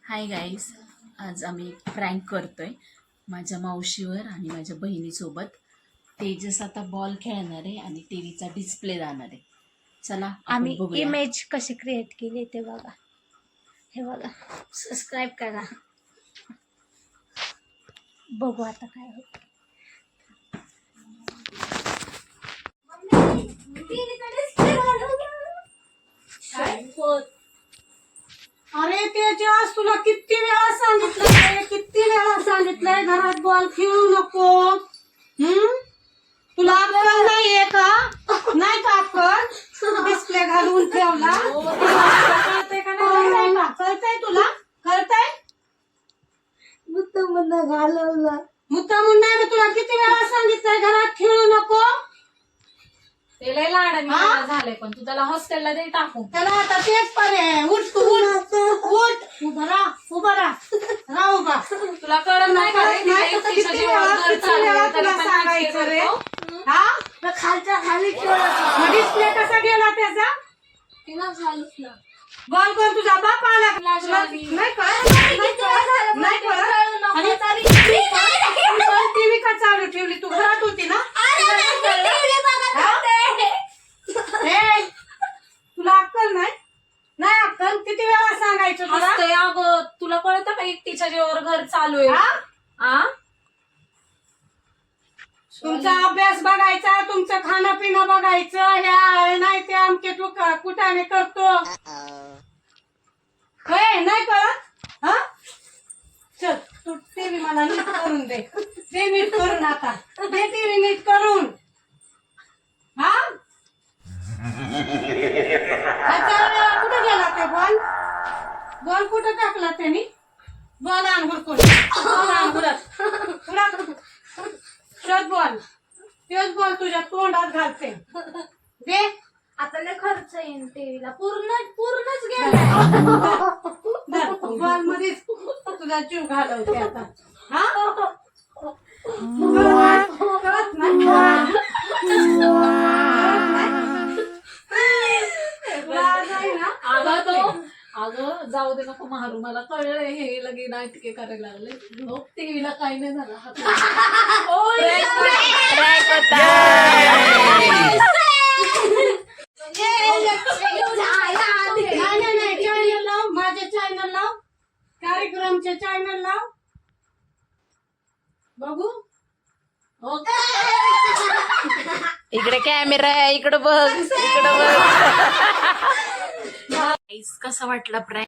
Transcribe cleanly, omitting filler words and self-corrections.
Hi guys, आज आम्ही prank करतोय माझ्या मावशीवर आणि माझ्या बहिणीसोबत. तेजस आता बॉल खेळणार आहे आणि टीव्हीचा डिस्प्ले जाणार आहे. चला आम्ही बघूया. इमेज कशी क्रिएट केली ते बघा. हे बघा, सबस्क्राईब करा. बघू आता काय होत. अरे तेजस, तुला किती वेळा सांगितलंय घरात बॉल खेळू नको. तुला अक्कल नाहीये का? नाही का अक्कल? डिस्प्ले घालून ठेवला. कळतंय का नाही? कळतंय तुला? कळतंय? मुद्दाम घालवला. मुद्दामून नाही, मग तुला किती वेळा सांगितलंय घरात खेळू नको. ते लय लाडाने झालंय, पण तू त्याला हॉस्टेलला दे टाकू. त्याला आता तेच पर्याय. उठ तू, उठ. उभा राहा उभा. तुला कळत नाही का रे? नाही तर किती वेळा तुला सांगायचं रे. हा? खालच्या खाली खेळत मग डिस्प्ले कसा गेला त्याचा? तिला झालंच ना. बॉल कोण तुझा बाप आला? नाही कळत? नाही कळत? आणि टीव्ही का चालू ठेवली? तू घरात होती ना? ए, तुला अक्कल नाही? नाही अक्कल? किती वेळा सांगायचं तुला? हसतंय अगं, तुला कळतं का एकटीच्या जीवावर घर चालू आहे? हा? आ? तुमचा अभ्यास बघायचा, तुमचं खाणं पिणं बघायचं. ह्या नाही ते आमचे तू कुठाने करतो. होय, नाही कळत? हा? चल, तू टीव्ही मला नीट करून दे. ते नीट करून आता. दे टीव्ही नीट करून. हा? कुठे गेला ते बॉल? बॉल कुठं टाकला त्यांनी? बॉल आण हुडकून. बॉल आण हुडक. शोध बॉल. तोच बॉल तुझ्या तोंडात घालते. दे. आता लय खर्च येईल टीव्हीला. पूर्णच गेला. बॉल मध्येच तुझा जीव घालवते आता. हा? कळत नाही? अगं जाऊ दे, नको मारू. मला कळलंय हे लगे नाटके करायला लागले. टीव्हीला काही नाही झालं. नाही, चॅनल लाव. माझे चॅनल लाव. कार्यक्रमचे चॅनल लाव. बघू. इकडे कॅमेरा आहे, इकडे बघ. Guys, कसा वाटला प्रँक?